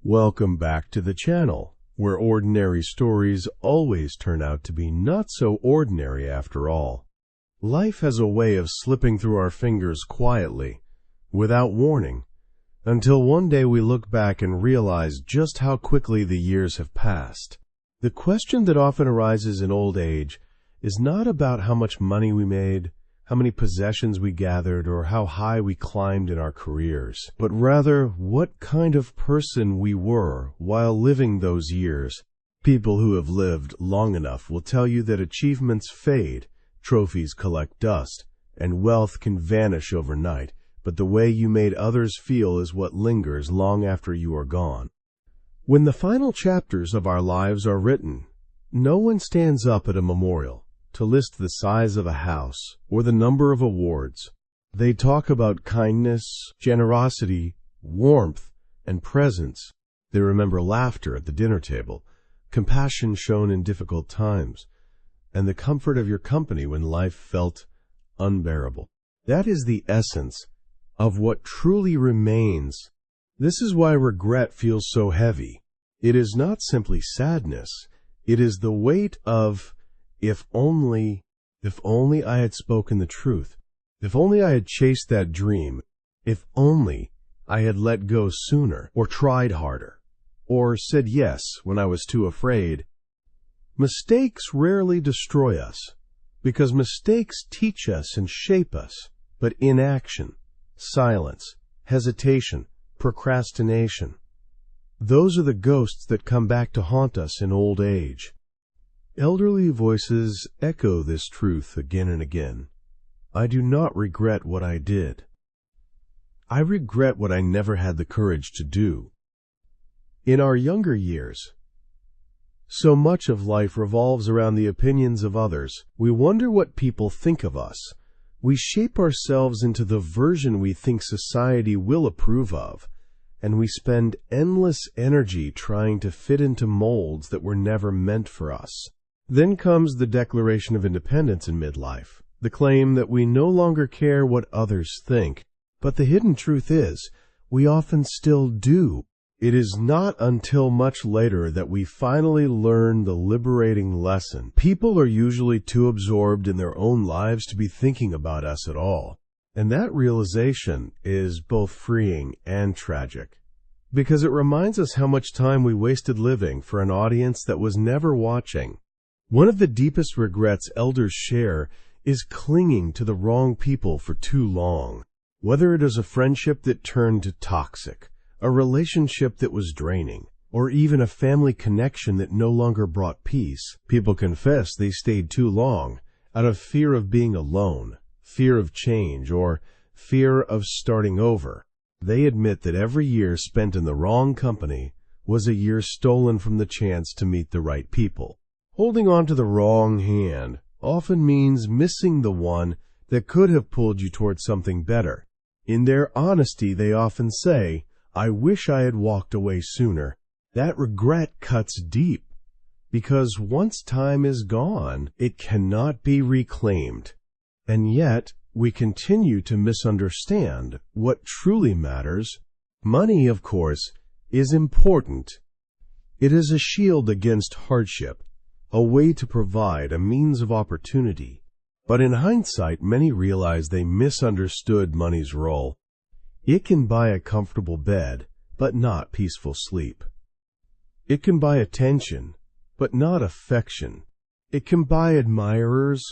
Welcome back to the channel, where ordinary stories always turn out to be not so ordinary after all. Life has a way of slipping through our fingers quietly, without warning, until one day we look back and realize just how quickly the years have passed. The question that often arises in old age is not about how much money we made, how many possessions we gathered, or how high we climbed in our careers, but rather what kind of person we were while living those years. People who have lived long enough will tell you that achievements fade, trophies collect dust, and wealth can vanish overnight, but the way you made others feel is what lingers long after you are gone. When the final chapters of our lives are written, no one stands up at a memorial to list the size of a house or the number of awards. They talk about kindness, generosity, warmth, and presence. They remember laughter at the dinner table, compassion shown in difficult times, and the comfort of your company when life felt unbearable. That is the essence of what truly remains. This is why regret feels so heavy. It is not simply sadness. It is the weight of, if only I had spoken the truth, if only I had chased that dream, if only I had let go sooner, or tried harder, or said yes when I was too afraid. Mistakes rarely destroy us, because mistakes teach us and shape us, but inaction, silence, hesitation, procrastination, those are the ghosts that come back to haunt us in old age. Elderly voices echo this truth again and again. I do not regret what I did. I regret what I never had the courage to do. In our younger years, so much of life revolves around the opinions of others. We wonder what people think of us. We shape ourselves into the version we think society will approve of, and we spend endless energy trying to fit into molds that were never meant for us. Then comes the Declaration of Independence in midlife, the claim that we no longer care what others think. But the hidden truth is, we often still do. It is not until much later that we finally learn the liberating lesson. People are usually too absorbed in their own lives to be thinking about us at all. And that realization is both freeing and tragic, because it reminds us how much time we wasted living for an audience that was never watching. One of the deepest regrets elders share is clinging to the wrong people for too long. Whether it is a friendship that turned toxic, a relationship that was draining, or even a family connection that no longer brought peace, people confess they stayed too long out of fear of being alone, fear of change, or fear of starting over. They admit that every year spent in the wrong company was a year stolen from the chance to meet the right people. Holding on to the wrong hand often means missing the one that could have pulled you towards something better. In their honesty, they often say, I wish I had walked away sooner. That regret cuts deep, because once time is gone, it cannot be reclaimed. And yet, we continue to misunderstand what truly matters. Money, of course, is important. It is a shield against hardship, a way to provide a means of opportunity. But in hindsight, many realize they misunderstood money's role. It can buy a comfortable bed, but not peaceful sleep. It can buy attention, but not affection. It can buy admirers,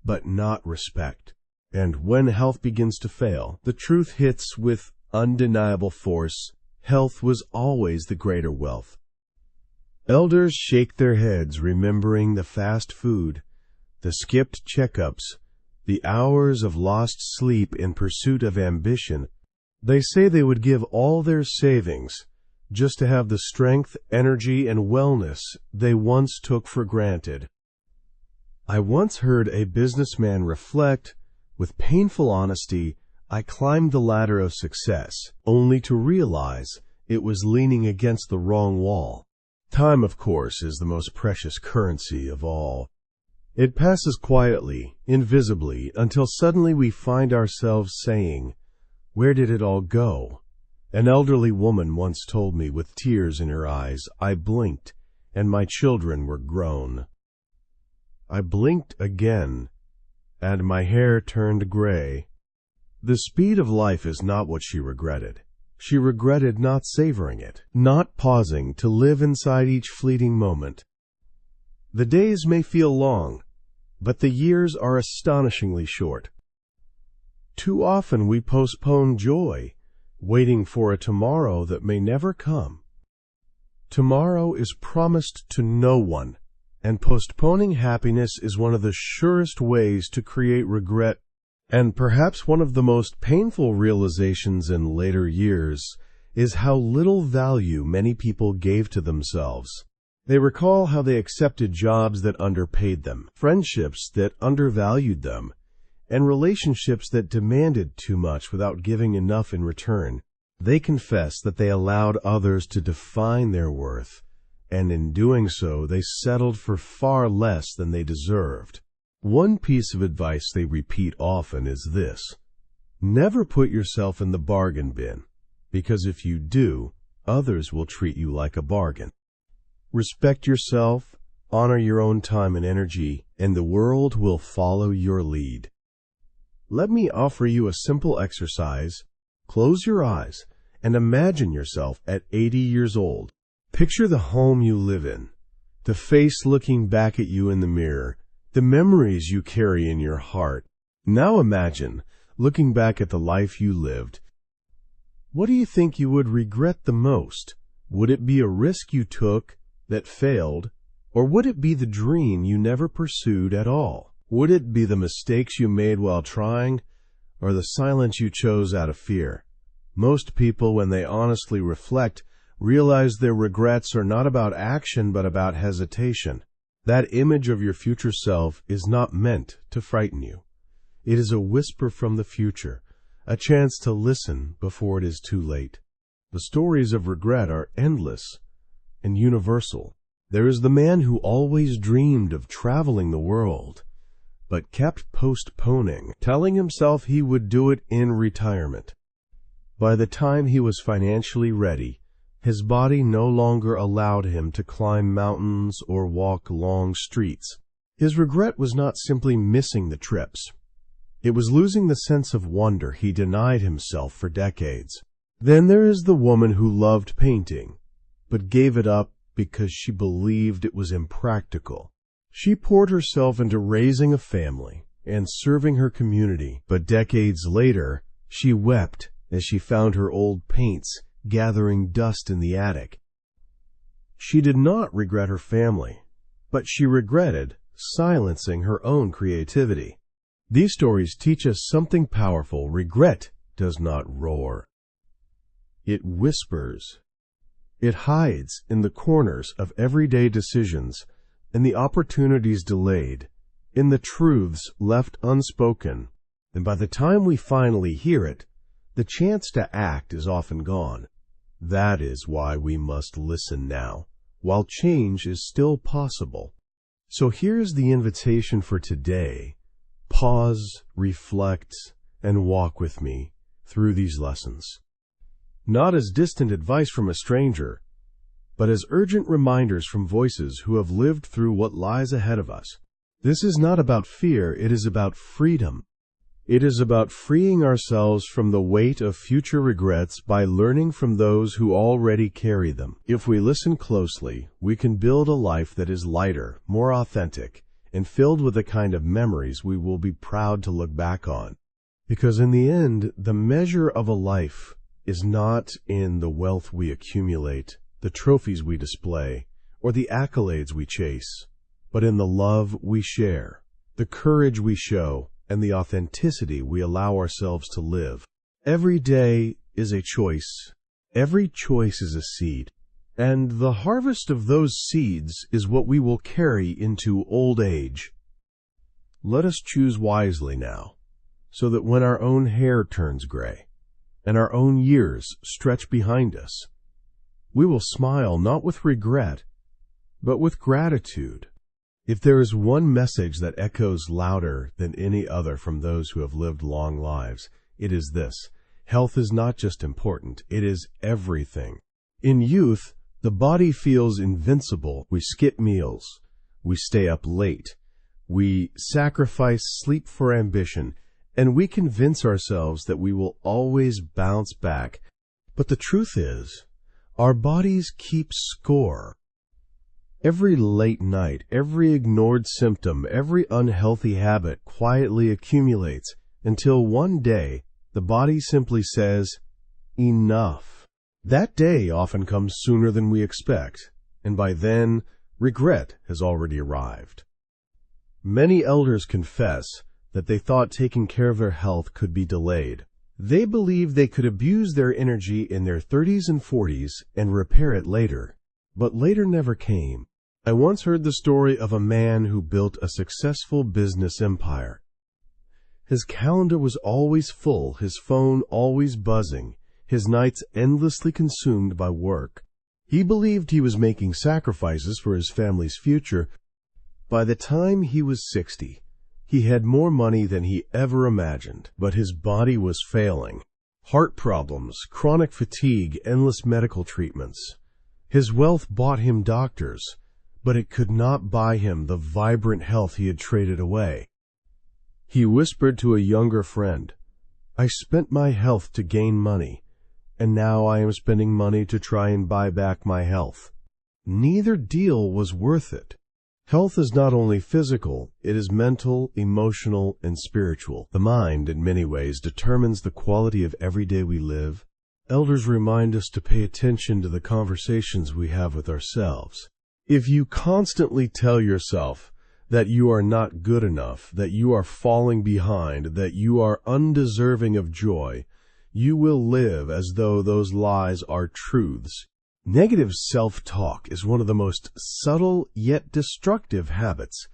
but not respect. And when health begins to fail, the truth hits with undeniable force. Health was always the greater wealth. Elders shake their heads, remembering the fast food, the skipped checkups, the hours of lost sleep in pursuit of ambition. They say they would give all their savings just to have the strength, energy, and wellness they once took for granted. I once heard a businessman reflect, with painful honesty, I climbed the ladder of success, only to realize it was leaning against the wrong wall. Time, of course, is the most precious currency of all. It passes quietly, invisibly, until suddenly we find ourselves saying, where did it all go? An elderly woman once told me with tears in her eyes. I blinked, and my children were grown. I blinked again, and my hair turned gray. The speed of life is not what she regretted. She regretted not savoring it, not pausing to live inside each fleeting moment. The days may feel long, but the years are astonishingly short. Too often we postpone joy, waiting for a tomorrow that may never come. Tomorrow is promised to no one, and postponing happiness is one of the surest ways to create regret, and perhaps one of the most painful realizations in later years is how little value many people gave to themselves. They recall how they accepted jobs that underpaid them, friendships that undervalued them, and relationships that demanded too much without giving enough in return. They confess that they allowed others to define their worth, and in doing so they settled for far less than they deserved. One piece of advice they repeat often is this: never put yourself in the bargain bin, because if you do, others will treat you like a bargain. Respect yourself, honor your own time and energy, and the world will follow your lead. Let me offer you a simple exercise. Close your eyes and imagine yourself at 80 years old. Picture the home you live in, the face looking back at you in the mirror, the memories you carry in your heart. Now imagine looking back at the life you lived. What do you think you would regret the most? Would it be a risk you took that failed, or would it be the dream you never pursued at all? Would it be the mistakes you made while trying, or the silence you chose out of fear? Most people, when they honestly reflect, realize their regrets are not about action but about hesitation. That image of your future self is not meant to frighten you. It is a whisper from the future, a chance to listen before it is too late. The stories of regret are endless and universal. There is the man who always dreamed of traveling the world, but kept postponing, telling himself he would do it in retirement. By the time he was financially ready, his body no longer allowed him to climb mountains or walk long streets. His regret was not simply missing the trips. It was losing the sense of wonder he denied himself for decades. Then there is the woman who loved painting, but gave it up because she believed it was impractical. She poured herself into raising a family and serving her community, but decades later, she wept as she found her old paints gathering dust in the attic. She did not regret her family, but she regretted silencing her own creativity. These stories teach us something powerful. Regret does not roar. It whispers. It hides in the corners of everyday decisions, in the opportunities delayed, in the truths left unspoken. And by the time we finally hear it, the chance to act is often gone. That is why we must listen now, while change is still possible. So here's the invitation for today. Pause, reflect, and walk with me through these lessons. Not as distant advice from a stranger, but as urgent reminders from voices who have lived through what lies ahead of us. This is not about fear, it is about freedom. It is about freeing ourselves from the weight of future regrets by learning from those who already carry them. If we listen closely, we can build a life that is lighter, more authentic, and filled with the kind of memories we will be proud to look back on. Because in the end, the measure of a life is not in the wealth we accumulate, the trophies we display, or the accolades we chase, but in the love we share, the courage we show, and the authenticity we allow ourselves to live. Every day is a choice. Every choice is a seed. And the harvest of those seeds is what we will carry into old age. Let us choose wisely now, so that when our own hair turns gray, and our own years stretch behind us, we will smile not with regret, but with gratitude. If there is one message that echoes louder than any other from those who have lived long lives, it is this: Health is not just important, it is everything. In youth, the body feels invincible. We skip meals. We stay up late. We sacrifice sleep for ambition, and we convince ourselves that we will always bounce back. But the truth is, our bodies keep score. Every late night, every ignored symptom, every unhealthy habit quietly accumulates until one day the body simply says, enough. That day often comes sooner than we expect, and by then, regret has already arrived. Many elders confess that they thought taking care of their health could be delayed. They believed they could abuse their energy in their 30s and 40s and repair it later. But later never came. I once heard the story of a man who built a successful business empire. His calendar was always full, his phone always buzzing, his nights endlessly consumed by work. He believed he was making sacrifices for his family's future. By the time he was 60, he had more money than he ever imagined, but his body was failing. Heart problems, chronic fatigue, endless medical treatments. His wealth bought him doctors, but it could not buy him the vibrant health he had traded away. He whispered to a younger friend, "I spent my health to gain money, and now I am spending money to try and buy back my health." Neither deal was worth it. Health is not only physical, it is mental, emotional, and spiritual. The mind, in many ways, determines the quality of every day we live. Elders remind us to pay attention to the conversations we have with ourselves. If you constantly tell yourself that you are not good enough, that you are falling behind, that you are undeserving of joy, you will live as though those lies are truths. Negative self-talk is one of the most subtle yet destructive habits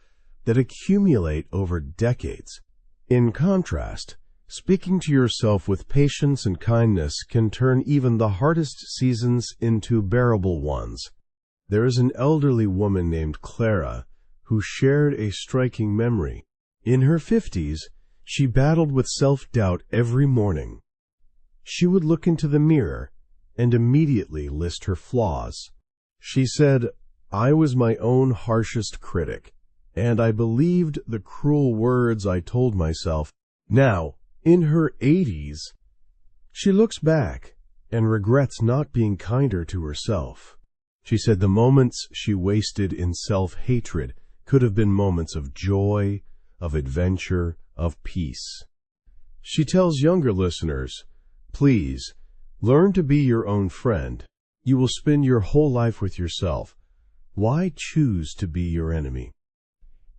that accumulate over decades. In contrast, speaking to yourself with patience and kindness can turn even the hardest seasons into bearable ones. There is an elderly woman named Clara who shared a striking memory. In her 50s, she battled with self-doubt every morning. She would look into the mirror and immediately list her flaws. She said, "I was my own harshest critic, and I believed the cruel words I told myself." Now, in her 80s, she looks back and regrets not being kinder to herself. She said the moments she wasted in self-hatred could have been moments of joy, of adventure, of peace. She tells younger listeners, "Please, learn to be your own friend. You will spend your whole life with yourself. Why choose to be your enemy?"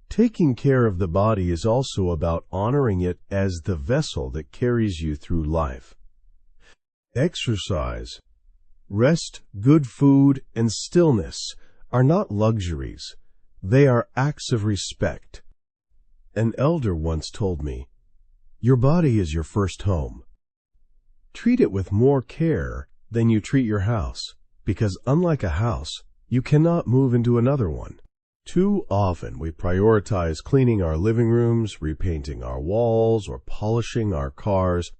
Taking care of the body is also about honoring it as the vessel that carries you through life. Exercise, rest, good food, and stillness are not luxuries. They are acts of respect. An elder once told me, "Your body is your first home. Treat it with more care than you treat your house, because unlike a house, you cannot move into another one." Too often we prioritize cleaning our living rooms, repainting our walls, or polishing our cars,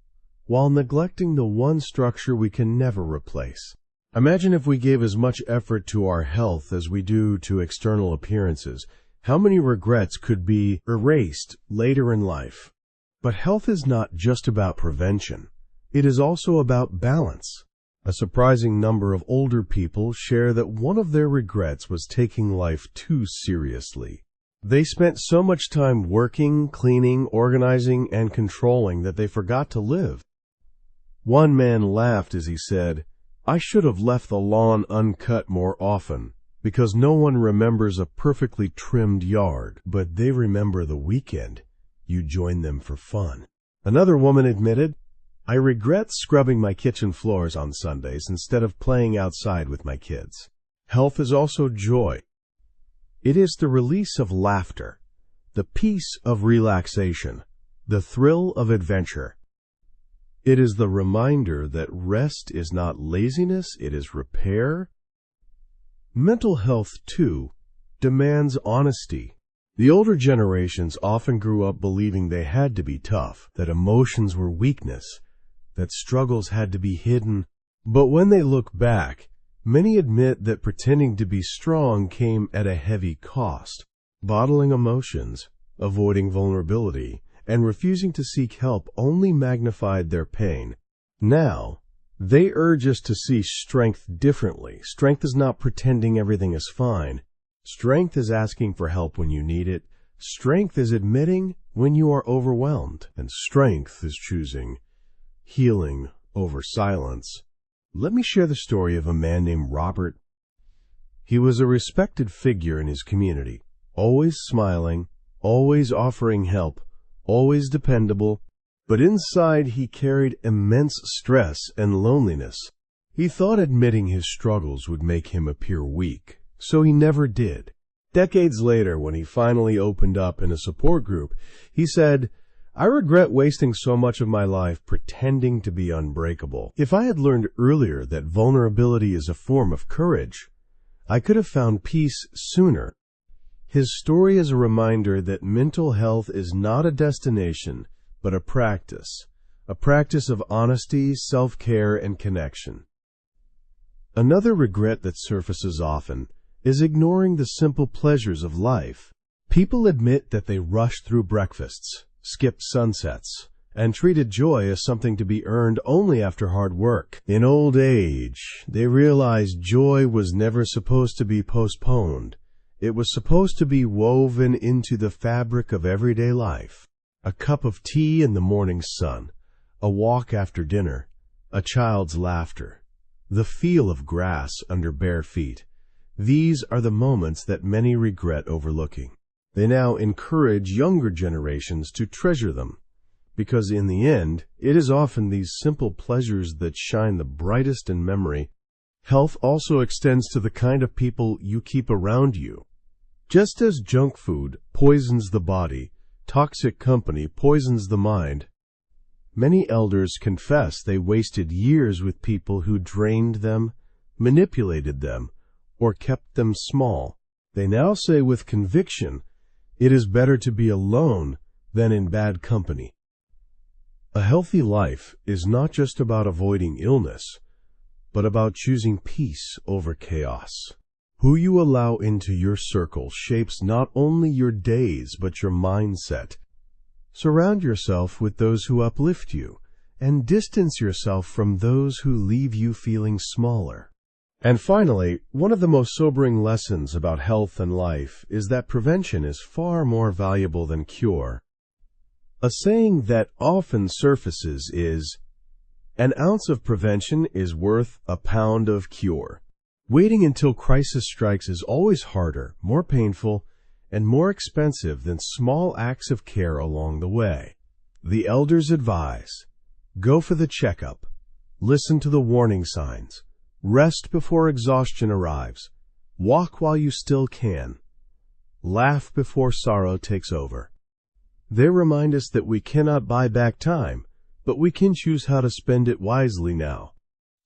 while neglecting the one structure we can never replace. Imagine if we gave as much effort to our health as we do to external appearances. How many regrets could be erased later in life? But health is not just about prevention. It is also about balance. A surprising number of older people share that one of their regrets was taking life too seriously. They spent so much time working, cleaning, organizing, and controlling that they forgot to live. One man laughed as he said, "I should have left the lawn uncut more often, because no one remembers a perfectly trimmed yard, but they remember the weekend you join them for fun." Another woman admitted, "I regret scrubbing my kitchen floors on Sundays instead of playing outside with my kids." Health is also joy. It is the release of laughter, the peace of relaxation, the thrill of adventure. It is the reminder that rest is not laziness, it is repair. Mental health, too, demands honesty. The older generations often grew up believing they had to be tough, that emotions were weakness, that struggles had to be hidden. But when they look back, many admit that pretending to be strong came at a heavy cost. Bottling emotions, avoiding vulnerability, and refusing to seek help only magnified their pain. Now, they urge us to see strength differently. Strength is not pretending everything is fine. Strength is asking for help when you need it. Strength is admitting when you are overwhelmed. And strength is choosing healing over silence. Let me share the story of a man named Robert. He was a respected figure in his community, always smiling, always offering help, always dependable, but inside he carried immense stress and loneliness. He thought admitting his struggles would make him appear weak, so he never did. Decades later, when he finally opened up in a support group, he said, "I regret wasting so much of my life pretending to be unbreakable. If I had learned earlier that vulnerability is a form of courage, I could have found peace sooner." His story is a reminder that mental health is not a destination, but a practice of honesty, self-care, and connection. Another regret that surfaces often is ignoring the simple pleasures of life. People admit that they rushed through breakfasts, skipped sunsets, and treated joy as something to be earned only after hard work. In old age, they realized joy was never supposed to be postponed. It was supposed to be woven into the fabric of everyday life. A cup of tea in the morning sun, a walk after dinner, a child's laughter, the feel of grass under bare feet. These are the moments that many regret overlooking. They now encourage younger generations to treasure them, because in the end, it is often these simple pleasures that shine the brightest in memory. Health also extends to the kind of people you keep around you. Just as junk food poisons the body, toxic company poisons the mind. Many elders confess they wasted years with people who drained them, manipulated them, or kept them small. They now say with conviction, it is better to be alone than in bad company. A healthy life is not just about avoiding illness, but about choosing peace over chaos. Who you allow into your circle shapes not only your days, but your mindset. Surround yourself with those who uplift you, and distance yourself from those who leave you feeling smaller. And finally, one of the most sobering lessons about health and life is that prevention is far more valuable than cure. A saying that often surfaces is, "An ounce of prevention is worth a pound of cure." Waiting until crisis strikes is always harder, more painful, and more expensive than small acts of care along the way. The elders advise, go for the checkup, listen to the warning signs, rest before exhaustion arrives, walk while you still can, laugh before sorrow takes over. They remind us that we cannot buy back time, but we can choose how to spend it wisely now.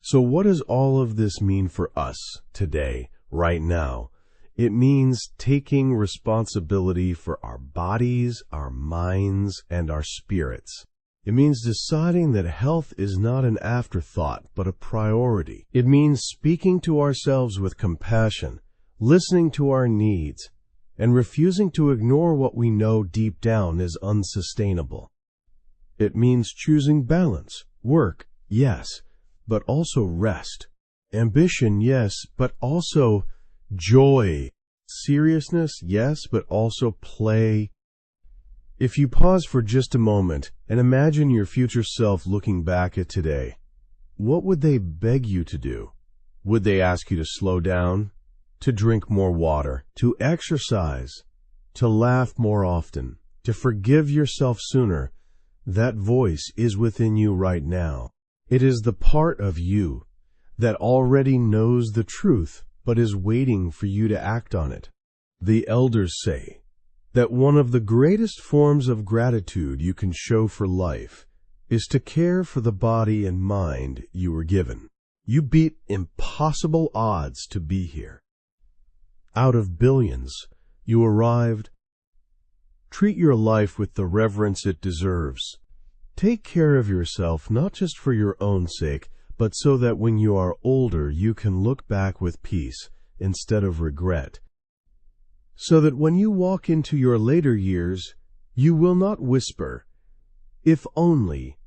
So what does all of this mean for us today, right now? It means taking responsibility for our bodies, our minds, and our spirits. It means deciding that health is not an afterthought, but a priority. It means speaking to ourselves with compassion, listening to our needs, and refusing to ignore what we know deep down is unsustainable. It means choosing balance, work, yes, but also rest. Ambition, yes, but also joy. Seriousness, yes, but also play. If you pause for just a moment and imagine your future self looking back at today, what would they beg you to do? Would they ask you to slow down, to drink more water, to exercise, to laugh more often, to forgive yourself sooner? That voice is within you right now. It is the part of you that already knows the truth, but is waiting for you to act on it. The elders say that one of the greatest forms of gratitude you can show for life is to care for the body and mind you were given. You beat impossible odds to be here. Out of billions, you arrived. Treat your life with the reverence it deserves. Take care of yourself not just for your own sake, but so that when you are older you can look back with peace instead of regret. So that when you walk into your later years, you will not whisper, "If only,"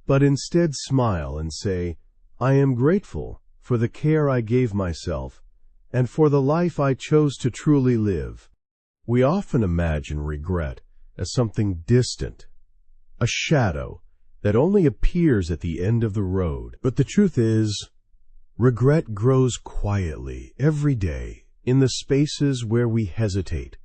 but instead smile and say, "I am grateful for the care I gave myself and for the life I chose to truly live." We often imagine regret as something distant, a shadow that only appears at the end of the road. But the truth is, regret grows quietly every day in the spaces where we hesitate,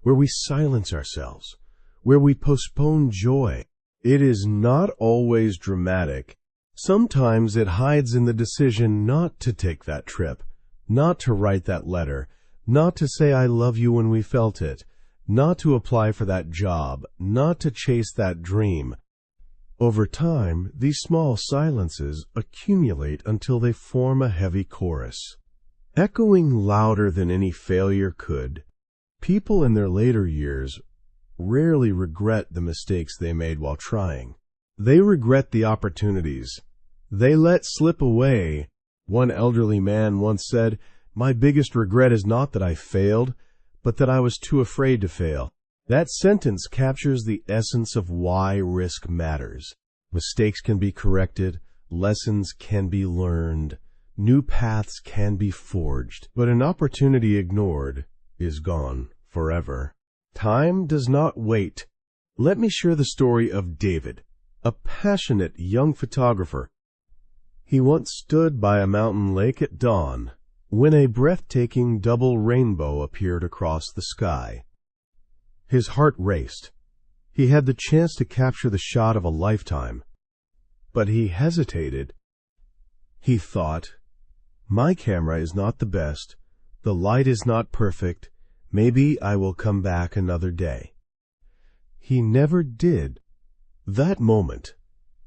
where we silence ourselves, where we postpone joy. It is not always dramatic. Sometimes it hides in the decision not to take that trip, not to write that letter, not to say I love you when we felt it, not to apply for that job, not to chase that dream. Over time, these small silences accumulate until they form a heavy chorus, echoing louder than any failure could. People in their later years rarely regret the mistakes they made while trying. They regret the opportunities they let slip away. One elderly man once said, "My biggest regret is not that I failed, but that I was too afraid to fail." That sentence captures the essence of why risk matters. Mistakes can be corrected, lessons can be learned, new paths can be forged, but an opportunity ignored is gone forever. Time does not wait. Let me share the story of David, a passionate young photographer. He once stood by a mountain lake at dawn when a breathtaking double rainbow appeared across the sky. His heart raced. He had the chance to capture the shot of a lifetime. But he hesitated. He thought, "My camera is not the best. The light is not perfect. Maybe I will come back another day." He never did. That moment,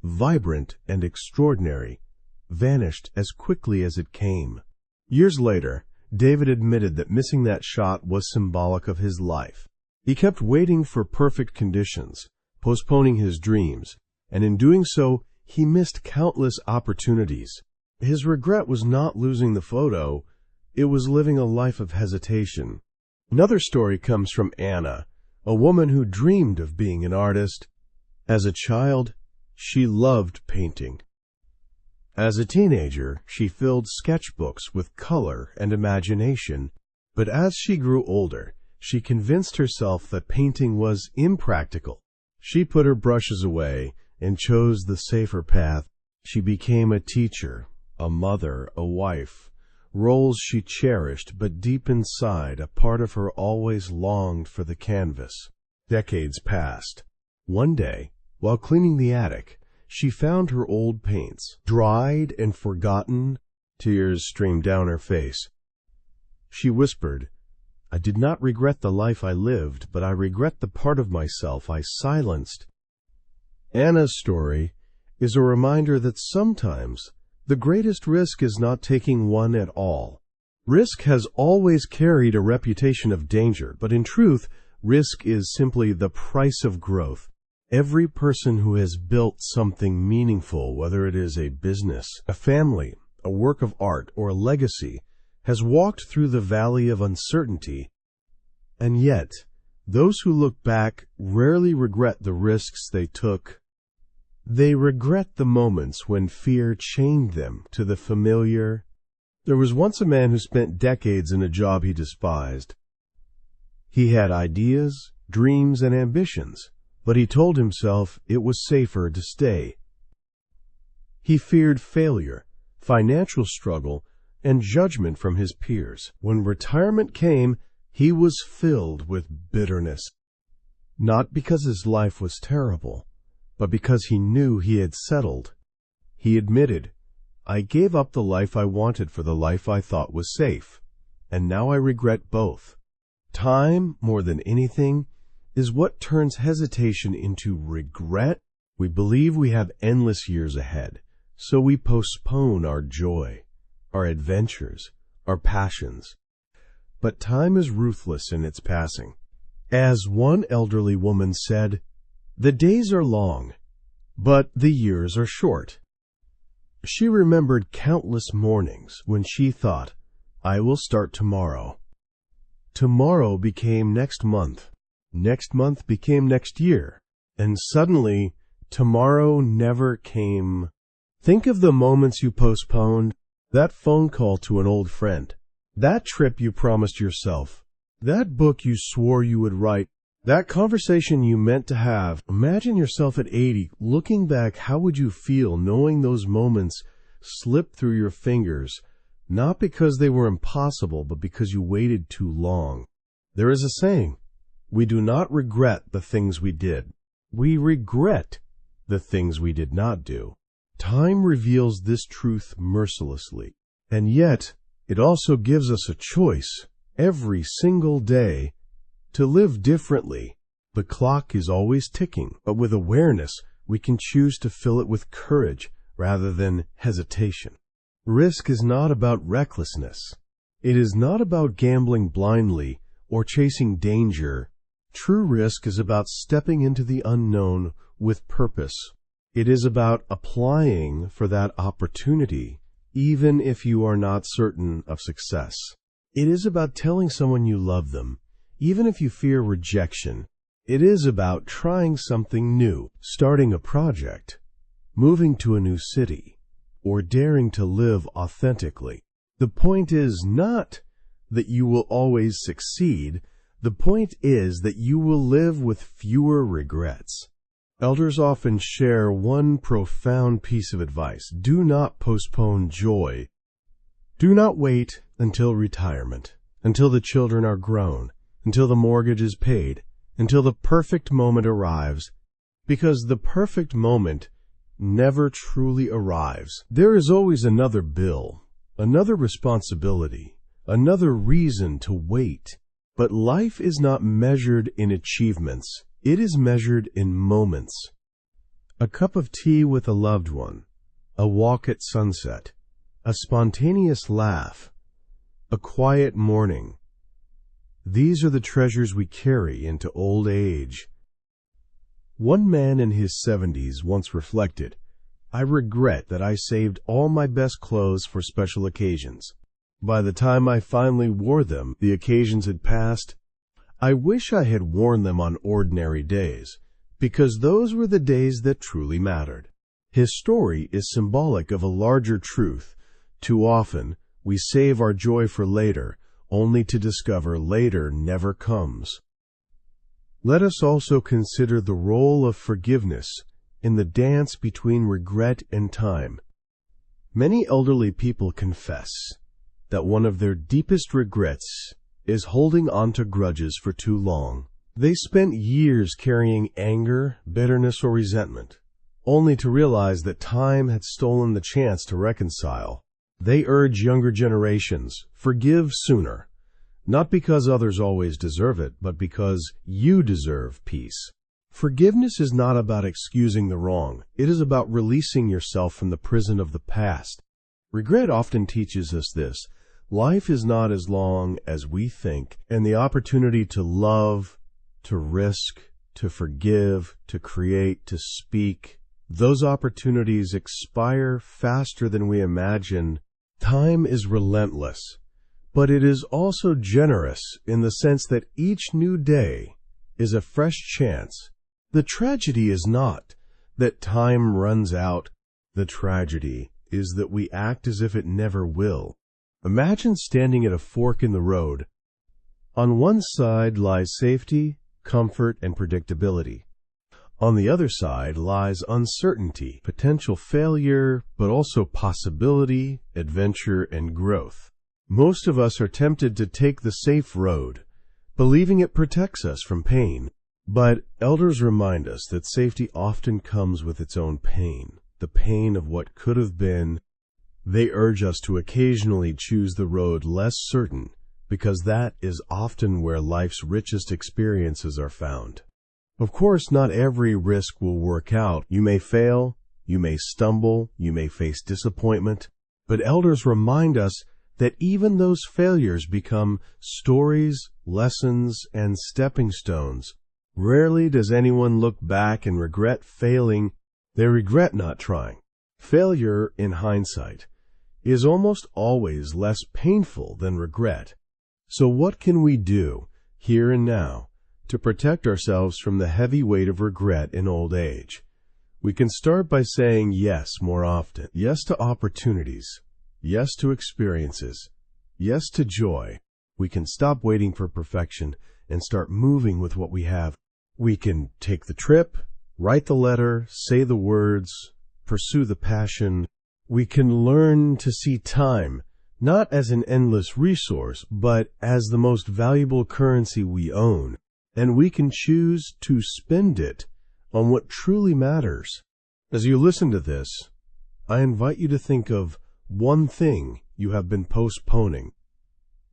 vibrant and extraordinary, vanished as quickly as it came. Years later, David admitted that missing that shot was symbolic of his life. He kept waiting for perfect conditions, postponing his dreams, and in doing so, he missed countless opportunities. His regret was not losing the photo, it was living a life of hesitation. Another story comes from Anna, a woman who dreamed of being an artist. As a child, she loved painting. As a teenager, she filled sketchbooks with color and imagination, but as she grew older, she convinced herself that painting was impractical. She put her brushes away and chose the safer path. She became a teacher, a mother, a wife, roles she cherished, but deep inside, a part of her always longed for the canvas. Decades passed. One day, while cleaning the attic, she found her old paints, dried and forgotten. Tears streamed down her face. She whispered, "I did not regret the life I lived, but I regret the part of myself I silenced." Anna's story is a reminder that sometimes the greatest risk is not taking one at all. Risk has always carried a reputation of danger, but in truth, risk is simply the price of growth. Every person who has built something meaningful, whether it is a business, a family, a work of art, or a legacy, has walked through the valley of uncertainty. And yet, those who look back rarely regret the risks they took. They regret the moments when fear chained them to the familiar. There was once a man who spent decades in a job he despised. He had ideas, dreams, and ambitions, but he told himself it was safer to stay. He feared failure, financial struggle, and judgment from his peers. When retirement came, he was filled with bitterness. Not because his life was terrible, but because he knew he had settled. He admitted, "I gave up the life I wanted for the life I thought was safe, and now I regret both." Time, more than anything, is what turns hesitation into regret. We believe we have endless years ahead, so we postpone our joy, our adventures, our passions. But time is ruthless in its passing. As one elderly woman said, "The days are long, But the years are short. She remembered countless mornings when she thought, "I will start tomorrow." Tomorrow became next month. Next month became next year. And suddenly, tomorrow never came. Think of the moments you postponed, that phone call to an old friend, that trip you promised yourself, that book you swore you would write, that conversation you meant to have. Imagine yourself at 80, looking back. How would you feel knowing those moments slipped through your fingers, not because they were impossible, but because you waited too long? There is a saying, we do not regret the things we did. We regret the things we did not do. Time reveals this truth mercilessly, and yet it also gives us a choice every single day to live differently. The clock is always ticking, but with awareness, we can choose to fill it with courage rather than hesitation. Risk is not about recklessness. It is not about gambling blindly or chasing danger. True risk is about stepping into the unknown with purpose. It is about applying for that opportunity, even if you are not certain of success. It is about telling someone you love them, even if you fear rejection. It is about trying something new, starting a project, moving to a new city, or daring to live authentically. The point is not that you will always succeed. The point is that you will live with fewer regrets. Elders often share one profound piece of advice. Do not postpone joy. Do not wait until retirement, until the children are grown, until the mortgage is paid, until the perfect moment arrives, because the perfect moment never truly arrives. There is always another bill, another responsibility, another reason to wait. But life is not measured in achievements. It is measured in moments. A cup of tea with a loved one, a walk at sunset, a spontaneous laugh, a quiet morning. These are the treasures we carry into old age. One man in his 70s once reflected, "I regret that I saved all my best clothes for special occasions. By the time I finally wore them, the occasions had passed. I wish I had worn them on ordinary days, because those were the days that truly mattered." His story is symbolic of a larger truth. Too often, we save our joy for later, only to discover later never comes. Let us also consider the role of forgiveness in the dance between regret and time. Many elderly people confess that one of their deepest regrets is holding on to grudges for too long. They spent years carrying anger, bitterness, or resentment, only to realize that time had stolen the chance to reconcile. They urge younger generations, forgive sooner, not because others always deserve it, but because you deserve peace. Forgiveness is not about excusing the wrong. It is about releasing yourself from the prison of the past. Regret often teaches us this. Life is not as long as we think, and the opportunity to love, to risk, to forgive, to create, to speak, those opportunities expire faster than we imagine. Time is relentless, but it is also generous in the sense that each new day is a fresh chance. The tragedy is not that time runs out. The tragedy is that we act as if it never will. Imagine standing at a fork in the road. On one side lies safety, comfort, and predictability. On the other side lies uncertainty, potential failure, but also possibility, adventure, and growth. Most of us are tempted to take the safe road, believing it protects us from pain. But elders remind us that safety often comes with its own pain, the pain of what could have been. They urge us to occasionally choose the road less certain, because that is often where life's richest experiences are found. Of course, not every risk will work out. You may fail, you may stumble, you may face disappointment, but elders remind us that even those failures become stories, lessons, and stepping stones. Rarely does anyone look back and regret failing. They regret not trying. Failure, in hindsight, is almost always less painful than regret. So what can we do, here and now, to protect ourselves from the heavy weight of regret in old age? We can start by saying yes more often. Yes to opportunities. Yes to experiences. Yes to joy. We can stop waiting for perfection and start moving with what we have. We can take the trip, write the letter, say the words, pursue the passion. We can learn to see time not as an endless resource, but as the most valuable currency we own. And we can choose to spend it on what truly matters. As you listen to this, I invite you to think of one thing you have been postponing.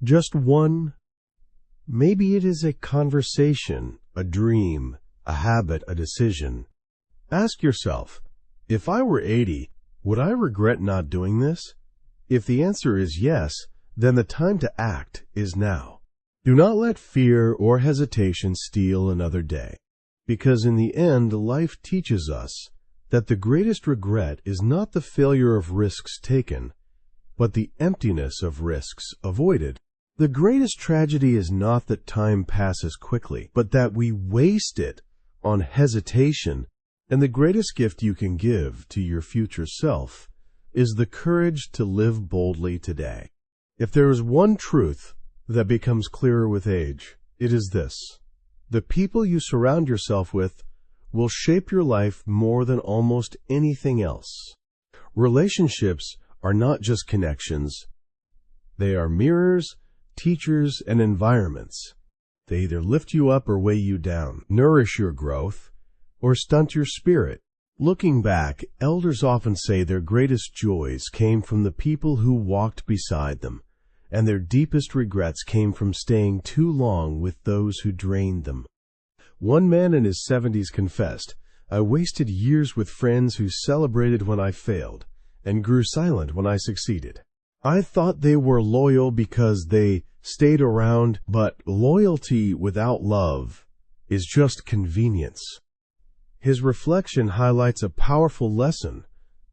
Just one. Maybe it is a conversation, a dream, a habit, a decision. Ask yourself, if I were 80, would I regret not doing this? If the answer is yes, then the time to act is now. Do not let fear or hesitation steal another day, because in the end, life teaches us that the greatest regret is not the failure of risks taken, but the emptiness of risks avoided. The greatest tragedy is not that time passes quickly, but that we waste it on hesitation. And the greatest gift you can give to your future self is the courage to live boldly today. If there is one truth that becomes clearer with age, it is this: the people you surround yourself with will shape your life more than almost anything else. Relationships are not just connections. They are mirrors, teachers, and environments. They either lift you up or weigh you down, nourish your growth, or stunt your spirit. Looking back, elders often say their greatest joys came from the people who walked beside them, and their deepest regrets came from staying too long with those who drained them. One man in his 70s confessed, "I wasted years with friends who celebrated when I failed and grew silent when I succeeded. I thought they were loyal because they stayed around, but loyalty without love is just convenience." His reflection highlights a powerful lesson.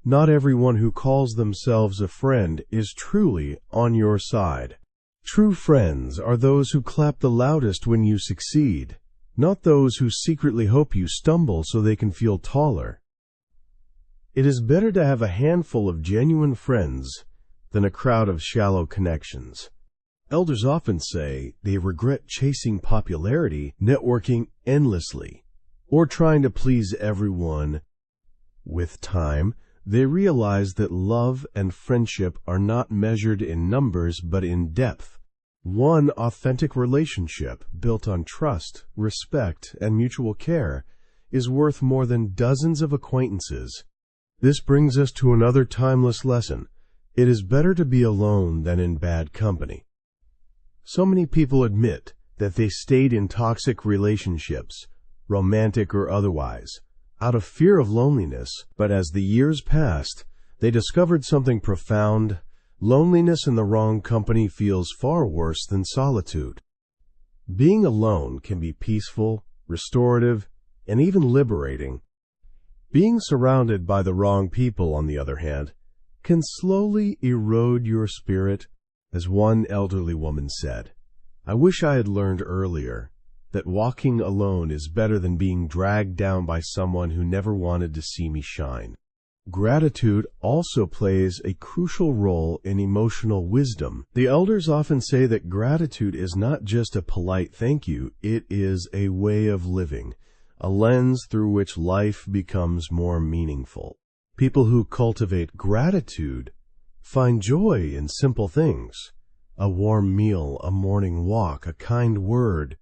Not everyone who calls themselves a friend is truly on your side. True friends are those who clap the loudest when you succeed, not those who secretly hope you stumble so they can feel taller. It is better to have a handful of genuine friends than a crowd of shallow connections. Elders often say they regret chasing popularity, networking endlessly, or trying to please everyone. With time, they realize that love and friendship are not measured in numbers but in depth. One authentic relationship built on trust, respect, and mutual care is worth more than dozens of acquaintances. This brings us to another timeless lesson. It is better to be alone than in bad company. So many people admit that they stayed in toxic relationships, romantic or otherwise, out of fear of loneliness, but as the years passed, they discovered something profound. Loneliness in the wrong company feels far worse than solitude. Being alone can be peaceful, restorative, and even liberating. Being surrounded by the wrong people, on the other hand, can slowly erode your spirit. As one elderly woman said, "I wish I had learned earlier that walking alone is better than being dragged down by someone who never wanted to see me shine." Gratitude also plays a crucial role in emotional wisdom. The elders often say that gratitude is not just a polite thank you, it is a way of living, a lens through which life becomes more meaningful. People who cultivate gratitude find joy in simple things: a warm meal, a morning walk, a kind word.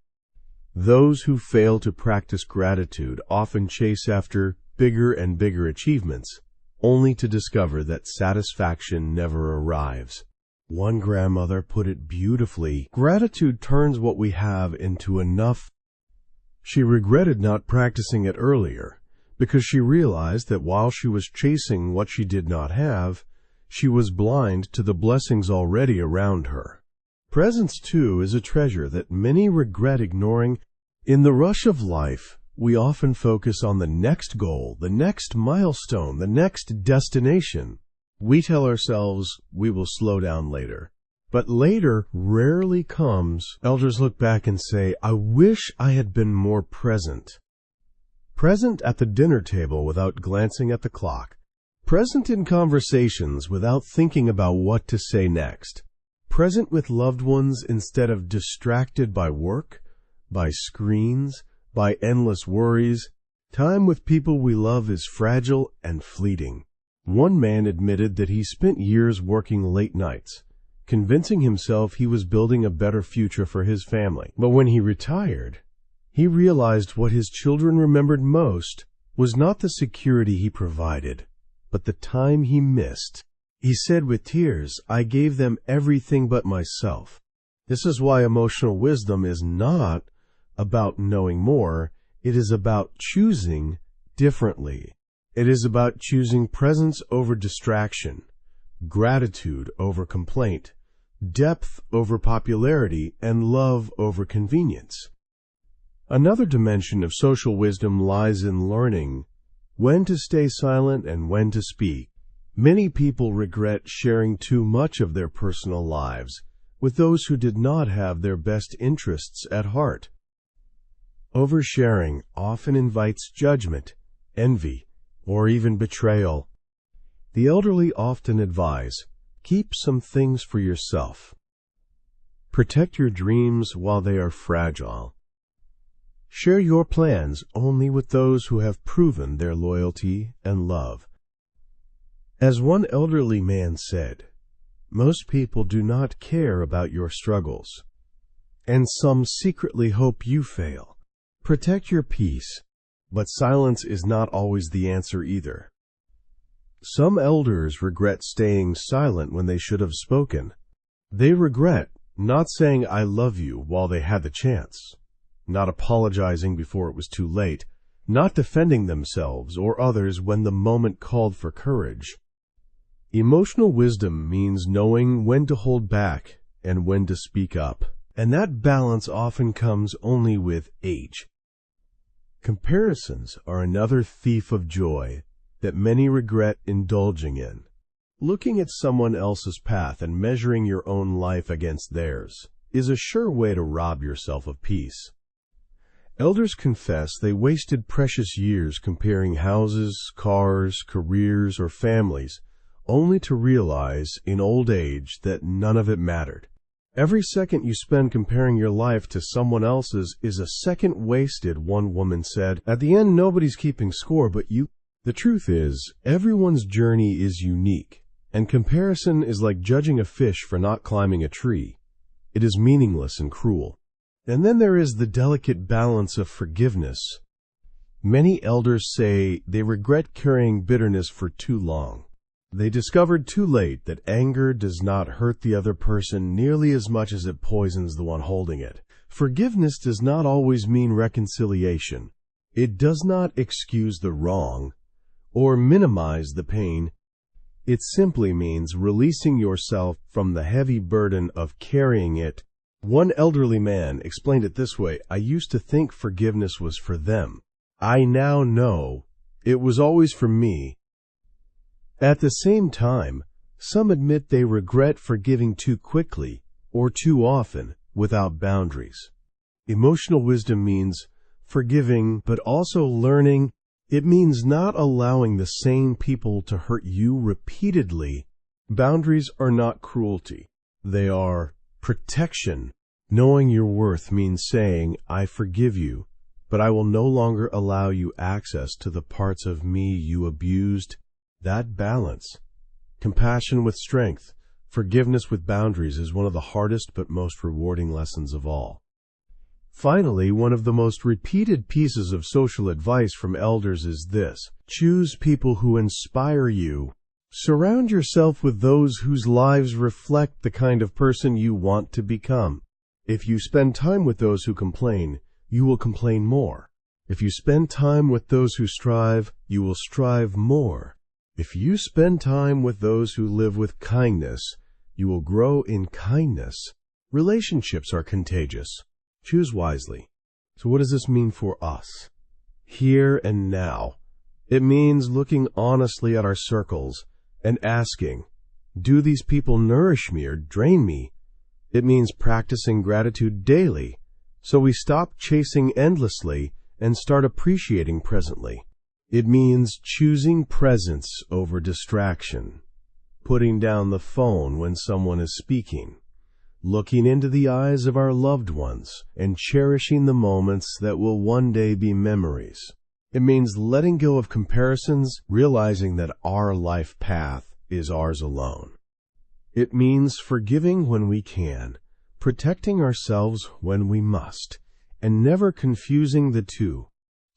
Those who fail to practice gratitude often chase after bigger and bigger achievements, only to discover that satisfaction never arrives. One grandmother put it beautifully: "Gratitude turns what we have into enough." She regretted not practicing it earlier, because she realized that while she was chasing what she did not have, she was blind to the blessings already around her. Presence, too, is a treasure that many regret ignoring. In the rush of life, We often focus on the next goal, the next milestone, the next destination. We tell ourselves we will slow down later. But later rarely comes. Elders look back and say, I wish I had been more present. Present at the dinner table without glancing at the clock. Present in conversations without thinking about what to say next. Present with loved ones instead of distracted by work, by screens, by endless worries. Time with people we love is fragile and fleeting. One man admitted that he spent years working late nights, convincing himself he was building a better future for his family. But when he retired, he realized what his children remembered most was not the security he provided, but the time he missed. He said with tears, I gave them everything but myself. This is why emotional wisdom is not about knowing more. It is about choosing differently. It is about choosing presence over distraction, gratitude over complaint, depth over popularity, and love over convenience. Another dimension of social wisdom lies in learning when to stay silent and when to speak. Many people regret sharing too much of their personal lives with those who did not have their best interests at heart. Oversharing often invites judgment, envy, or even betrayal. The elderly often advise, keep some things for yourself. Protect your dreams while they are fragile. Share your plans only with those who have proven their loyalty and love. As one elderly man said, most people do not care about your struggles, and some secretly hope you fail. Protect your peace, but silence is not always the answer either. Some elders regret staying silent when they should have spoken. They regret not saying I love you while they had the chance, not apologizing before it was too late, not defending themselves or others when the moment called for courage. Emotional wisdom means knowing when to hold back and when to speak up, and that balance often comes only with age. Comparisons are another thief of joy that many regret indulging in. Looking at someone else's path and measuring your own life against theirs is a sure way to rob yourself of peace. Elders confess they wasted precious years comparing houses, cars, careers, or families, only to realize in old age that none of it mattered. Every second you spend comparing your life to someone else's is a second wasted, one woman said. At the end, nobody's keeping score but you. The truth is, everyone's journey is unique, and comparison is like judging a fish for not climbing a tree. It is meaningless and cruel. And then there is the delicate balance of forgiveness. Many elders say they regret carrying bitterness for too long. They discovered too late that anger does not hurt the other person nearly as much as it poisons the one holding it. Forgiveness does not always mean reconciliation. It does not excuse the wrong or minimize the pain. It simply means releasing yourself from the heavy burden of carrying it. One elderly man explained it this way, I used to think forgiveness was for them. I now know it was always for me. At the same time, some admit they regret forgiving too quickly or too often without boundaries. Emotional wisdom means forgiving, but also learning. It means not allowing the same people to hurt you repeatedly. Boundaries are not cruelty. They are protection. Knowing your worth means saying, I forgive you, but I will no longer allow you access to the parts of me you abused. That balance, compassion with strength, forgiveness with boundaries is one of the hardest but most rewarding lessons of all. Finally, one of the most repeated pieces of social advice from elders is this: choose people who inspire you. Surround yourself with those whose lives reflect the kind of person you want to become. If you spend time with those who complain, you will complain more. If you spend time with those who strive, you will strive more. If you spend time with those who live with kindness, you will grow in kindness. Relationships are contagious. Choose wisely. So what does this mean for us? here and now. It means looking honestly at our circles and asking, do these people nourish me or drain me? It means practicing gratitude daily, so we stop chasing endlessly and start appreciating presently. It means choosing presence over distraction, putting down the phone when someone is speaking, looking into the eyes of our loved ones, and cherishing the moments that will one day be memories. It means letting go of comparisons, realizing that our life path is ours alone. It means forgiving when we can, protecting ourselves when we must, and never confusing the two.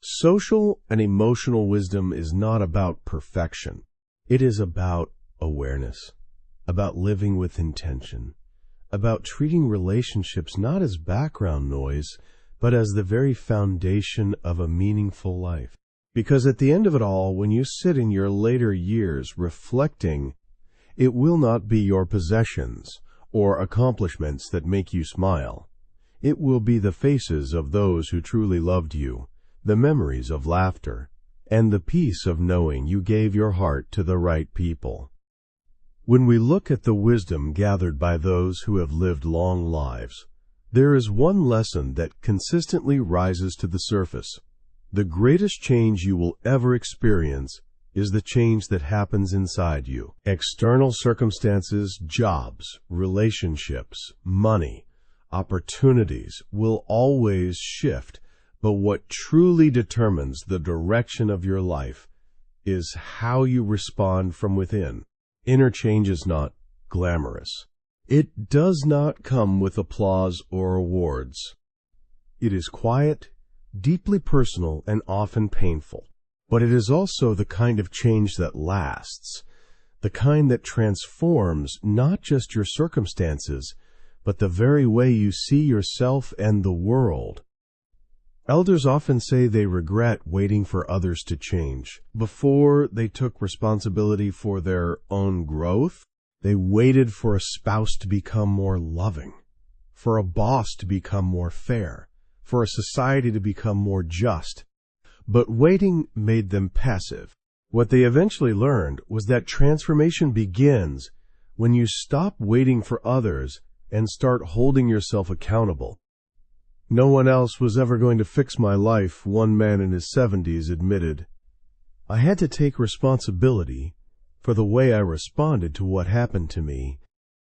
Social and emotional wisdom is not about perfection. It is about awareness, about living with intention, about treating relationships not as background noise, but as the very foundation of a meaningful life. Because at the end of it all, when you sit in your later years reflecting, it will not be your possessions or accomplishments that make you smile. It will be the faces of those who truly loved you, the memories of laughter, and the peace of knowing you gave your heart to the right people. When we look at the wisdom gathered by those who have lived long lives, there is one lesson that consistently rises to the surface. The greatest change you will ever experience is the change that happens inside you. External circumstances, jobs, relationships, money, opportunities will always shift, but what truly determines the direction of your life is how you respond from within. Inner change is not glamorous. It does not come with applause or awards. It is quiet, deeply personal, and often painful. But it is also the kind of change that lasts, the kind that transforms not just your circumstances, but the very way you see yourself and the world. Elders often say they regret waiting for others to change. Before they took responsibility for their own growth, they waited for a spouse to become more loving, for a boss to become more fair, for a society to become more just. But waiting made them passive. What they eventually learned was that transformation begins when you stop waiting for others and start holding yourself accountable. No one else was ever going to fix my life, one man in his 70s admitted. I had to take responsibility for the way I responded to what happened to me.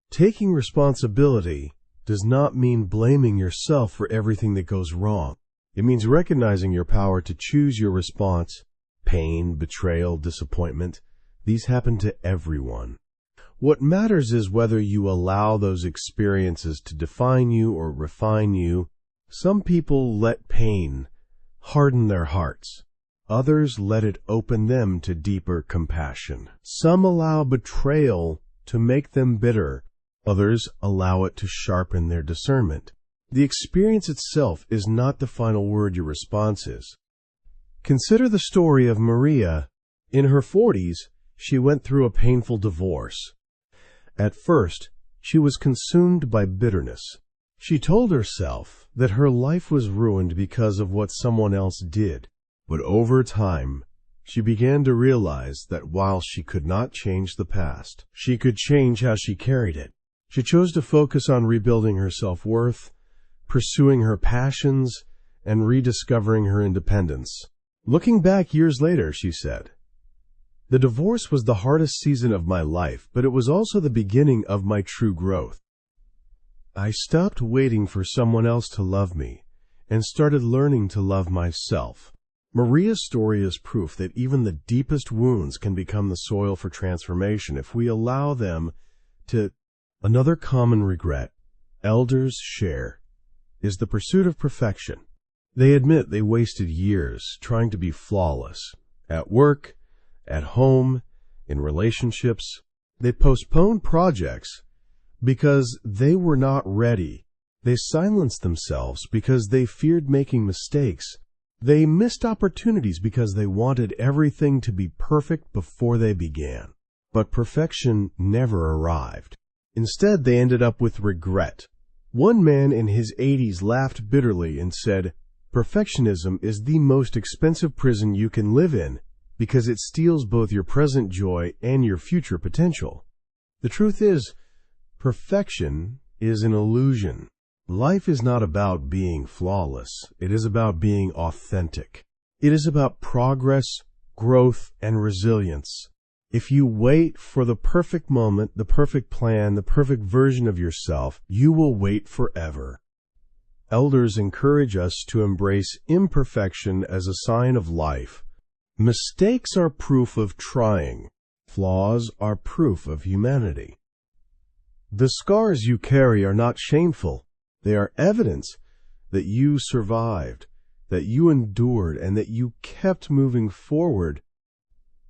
Taking responsibility does not mean blaming yourself for everything that goes wrong. It means recognizing your power to choose your response. Pain, betrayal, disappointment, these happen to everyone. What matters is whether you allow those experiences to define you or refine you. Some people let pain harden their hearts. Others let it open them to deeper compassion. Some allow betrayal to make them bitter. Others allow it to sharpen their discernment. The experience itself is not the final word. Your response is. Consider the story of Maria. In her 40s, she went through a painful divorce. At first, she was consumed by bitterness. She told herself that her life was ruined because of what someone else did. But over time, she began to realize that while she could not change the past, she could change how she carried it. She chose to focus on rebuilding her self-worth, pursuing her passions, and rediscovering her independence. Looking back years later, she said, "The divorce was the hardest season of my life, but it was also the beginning of my true growth. I stopped waiting for someone else to love me and started learning to love myself." Maria's story is proof that even the deepest wounds can become the soil for transformation if we allow them to. Another common regret elders share is the pursuit of perfection. They admit they wasted years trying to be flawless. At work, at home, in relationships. They postponed projects because they were not ready. They silenced themselves because they feared making mistakes. They missed opportunities because they wanted everything to be perfect before they began. But perfection never arrived. Instead, they ended up with regret. One man in his 80s laughed bitterly and said, Perfectionism is the most expensive prison you can live in because it steals both your present joy and your future potential. The truth is, perfection is an illusion. Life is not about being flawless. It is about being authentic. It is about progress, growth, and resilience. If you wait for the perfect moment, the perfect plan, the perfect version of yourself, you will wait forever. Elders encourage us to embrace imperfection as a sign of life. Mistakes are proof of trying. Flaws are proof of humanity. The scars you carry are not shameful. They are evidence that you survived, that you endured, and that you kept moving forward.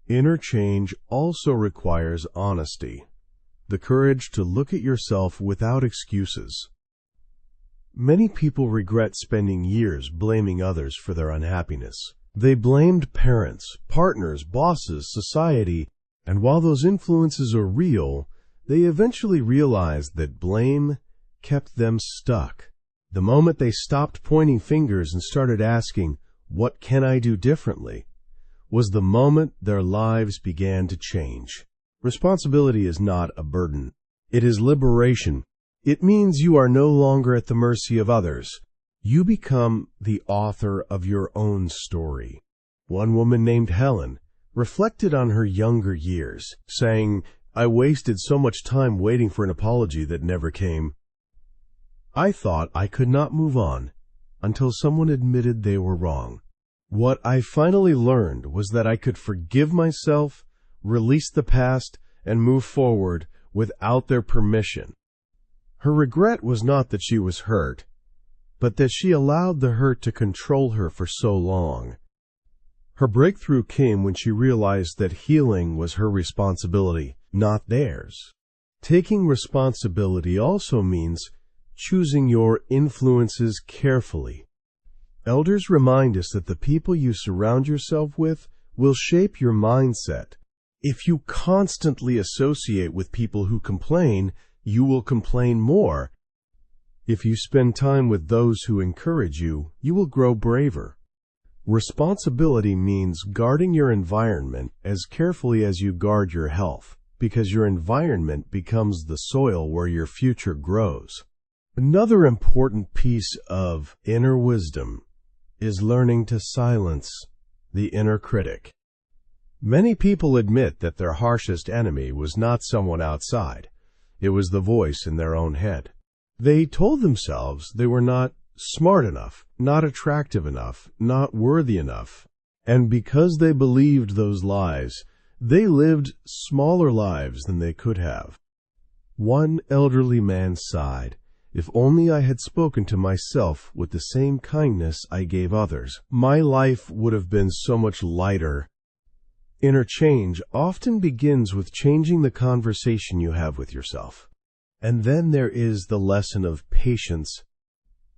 Inner change also requires honesty, the courage to look at yourself without excuses. Many people regret spending years blaming others for their unhappiness. They blamed parents, partners, bosses, society, and while those influences are real, they eventually realized that blame kept them stuck. The moment they stopped pointing fingers and started asking, "What can I do differently?" was the moment their lives began to change. Responsibility is not a burden. It is liberation. It means you are no longer at the mercy of others. You become the author of your own story. One woman named Helen reflected on her younger years, saying, "I wasted so much time waiting for an apology that never came. I thought I could not move on until someone admitted they were wrong. What I finally learned was that I could forgive myself, release the past, and move forward without their permission." Her regret was not that she was hurt, but that she allowed the hurt to control her for so long. Her breakthrough came when she realized that healing was her responsibility, not theirs. Taking responsibility also means choosing your influences carefully. Elders remind us that the people you surround yourself with will shape your mindset. If you constantly associate with people who complain, you will complain more. If you spend time with those who encourage you, you will grow braver. Responsibility means guarding your environment as carefully as you guard your health, because your environment becomes the soil where your future grows. Another important piece of inner wisdom is learning to silence the inner critic. Many people admit that their harshest enemy was not someone outside. It was the voice in their own head. They told themselves they were not smart enough, not attractive enough, not worthy enough. And because they believed those lies, they lived smaller lives than they could have. One elderly man sighed, "If only I had spoken to myself with the same kindness I gave others, my life would have been so much lighter." Inner change often begins with changing the conversation you have with yourself. And then there is the lesson of patience.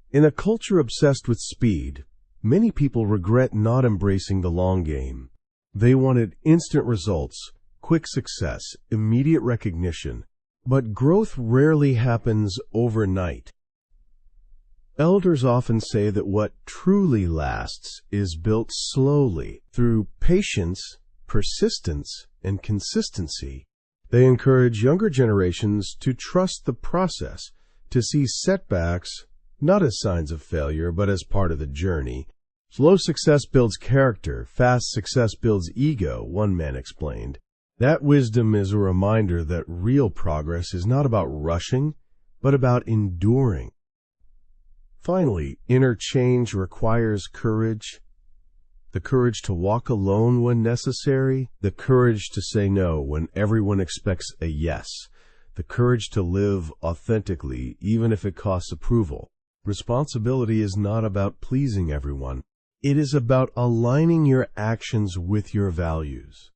In a culture obsessed with speed, many people regret not embracing the long game. They wanted instant results, quick success, immediate recognition. But growth rarely happens overnight. Elders often say that what truly lasts is built slowly through patience, persistence, and consistency. They encourage younger generations to trust the process, to see setbacks not as signs of failure, but as part of the journey. "Slow success builds character, fast success builds ego," one man explained. That wisdom is a reminder that real progress is not about rushing, but about enduring. Finally, inner change requires courage. The courage to walk alone when necessary, the courage to say no when everyone expects a yes, the courage to live authentically even if it costs approval. Responsibility is not about pleasing everyone. It is about aligning your actions with your values.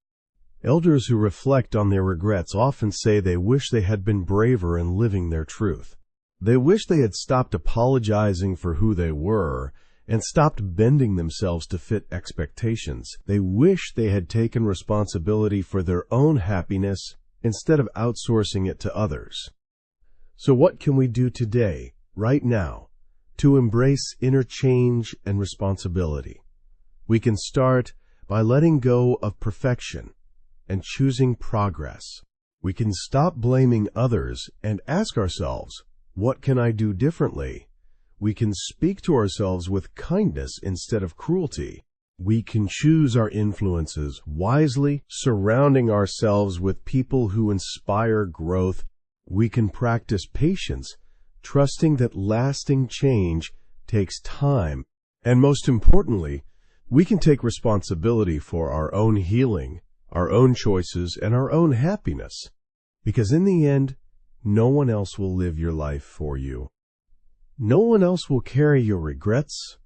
Elders who reflect on their regrets often say they wish they had been braver in living their truth. They wish they had stopped apologizing for who they were and stopped bending themselves to fit expectations. They wish they had taken responsibility for their own happiness instead of outsourcing it to others. So what can we do today, right now, to embrace inner change and responsibility. We can start by letting go of perfection and choosing progress. We can stop blaming others and ask ourselves, what can I do differently? We can speak to ourselves with kindness instead of cruelty. We can choose our influences wisely, surrounding ourselves with people who inspire growth. We can practice patience, trusting that lasting change takes time. And most importantly, we can take responsibility for our own healing, our own choices, and our own happiness. Because in the end, no one else will live your life for you. No one else will carry your regrets,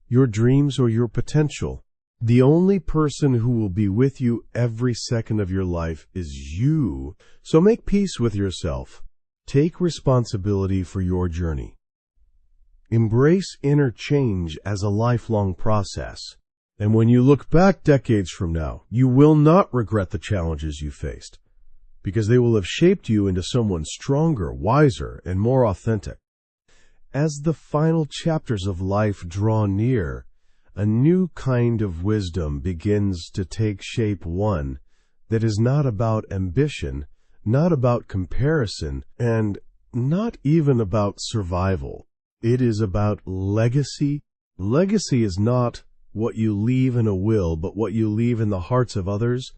your dreams, or your potential. The only person who will be with you every second of your life is you. So make peace with yourself. Take responsibility for your journey. Embrace inner change as a lifelong process. And when you look back decades from now, you will not regret the challenges you faced, because they will have shaped you into someone stronger, wiser, and more authentic. As the final chapters of life draw near, a new kind of wisdom begins to take shape, one that is not about ambition, not about comparison, and not even about survival. It is about legacy. Legacy is not what you leave in a will, but what you leave in the hearts of others.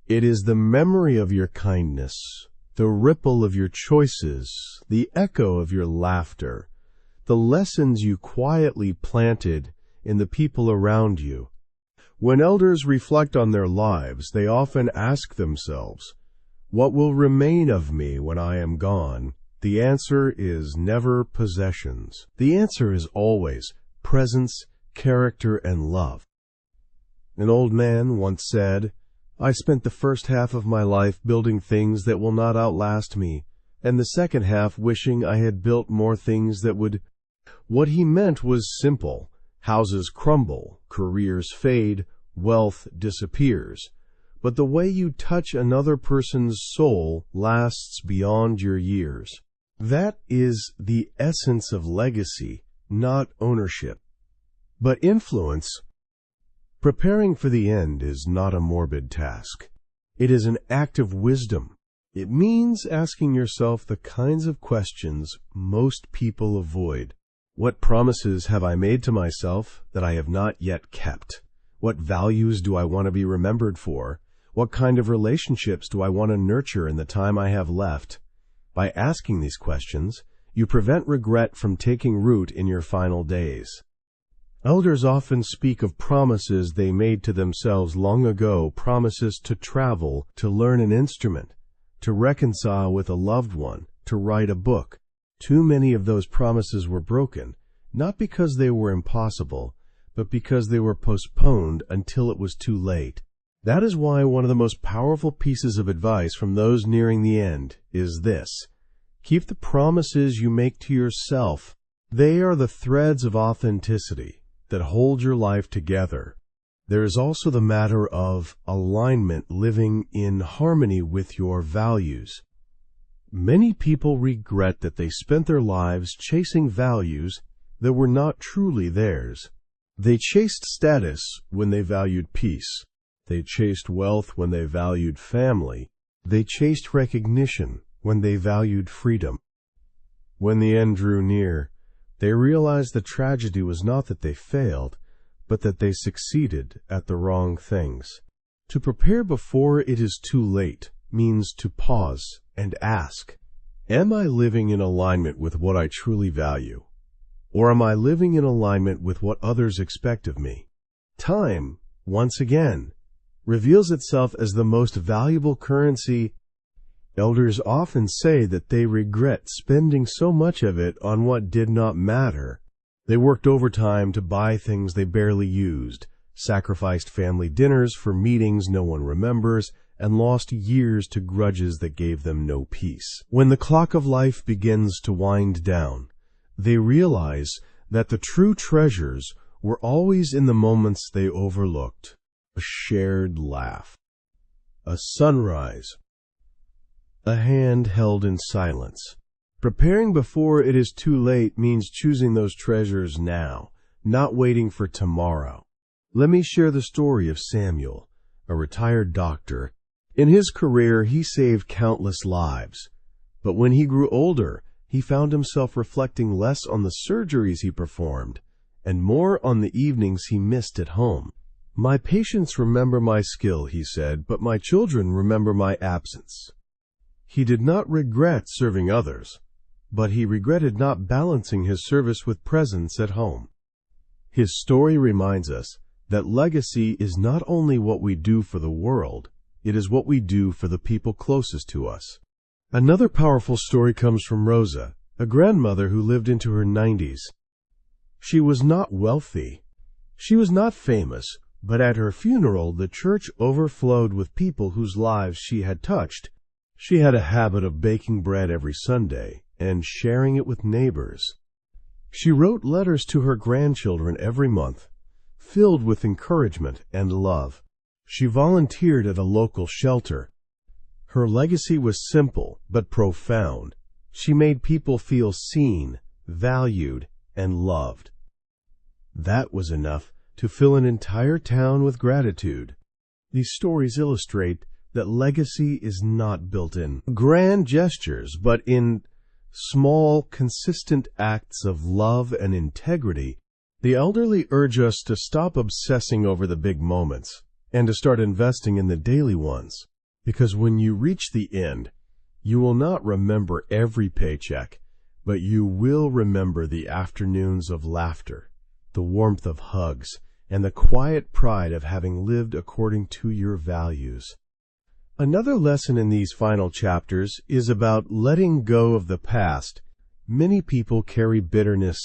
It is the memory of your kindness, the ripple of your choices, the echo of your laughter, the lessons you quietly planted in the people around you. When elders reflect on their lives, they often ask themselves, what will remain of me when I am gone? The answer is never possessions. The answer is always presence, character, and love. An old man once said, I spent the first half of my life building things that will not outlast me, and the second half wishing I had built more things that would. What he meant was simple. Houses crumble, careers fade, wealth disappears. But the way you touch another person's soul lasts beyond your years. That is the essence of legacy, not ownership, but influence. Preparing for the end is not a morbid task. It is an act of wisdom. It means asking yourself the kinds of questions most people avoid. What promises have I made to myself that I have not yet kept? What values do I want to be remembered for? What kind of relationships do I want to nurture in the time I have left? By asking these questions, you prevent regret from taking root in your final days. Elders often speak of promises they made to themselves long ago, promises to travel, to learn an instrument, to reconcile with a loved one, to write a book. Too many of those promises were broken, not because they were impossible, but because they were postponed until it was too late. That is why one of the most powerful pieces of advice from those nearing the end is this: keep the promises you make to yourself. They are the threads of authenticity that hold your life together. There is also the matter of alignment, living in harmony with your values. Many people regret that they spent their lives chasing values that were not truly theirs. They chased status when they valued peace. They chased wealth when they valued family. They chased recognition when they valued freedom. When the end drew near, they realized the tragedy was not that they failed, but that they succeeded at the wrong things. To prepare before it is too late means to pause and ask, am I living in alignment with what I truly value? Or am I living in alignment with what others expect of me? Time, once again, reveals itself as the most valuable currency. Elders often say that they regret spending so much of it on what did not matter. They worked overtime to buy things they barely used, sacrificed family dinners for meetings no one remembers, and lost years to grudges that gave them no peace. When the clock of life begins to wind down, they realize that the true treasures were always in the moments they overlooked. A shared laugh, a sunrise, a hand held in silence, Preparing before it is too late means choosing those treasures now, not waiting for tomorrow. Let me share the story of Samuel, a retired doctor. In his career, he saved countless lives. But when he grew older, he found himself reflecting less on the surgeries he performed and more on the evenings he missed at home. "My patients remember my skill," he said, "but my children remember my absence." He did not regret serving others, but he regretted not balancing his service with presence at home. His story reminds us that legacy is not only what we do for the world, it is what we do for the people closest to us. Another powerful story comes from Rosa, a grandmother who lived into her 90s. She was not wealthy. She was not famous, but at her funeral the church overflowed with people whose lives she had touched. She had a habit of baking bread every Sunday and sharing it with neighbors. She wrote letters to her grandchildren every month, filled with encouragement and love. She volunteered at a local shelter. Her legacy was simple but profound. She made people feel seen, valued, and loved. That was enough to fill an entire town with gratitude. These stories illustrate that legacy is not built in grand gestures, but in small, consistent acts of love and integrity. The elderly urge us to stop obsessing over the big moments and to start investing in the daily ones, because when you reach the end, you will not remember every paycheck, but you will remember the afternoons of laughter, the warmth of hugs, and the quiet pride of having lived according to your values. Another lesson in these final chapters is about letting go of the past. Many people carry bitterness,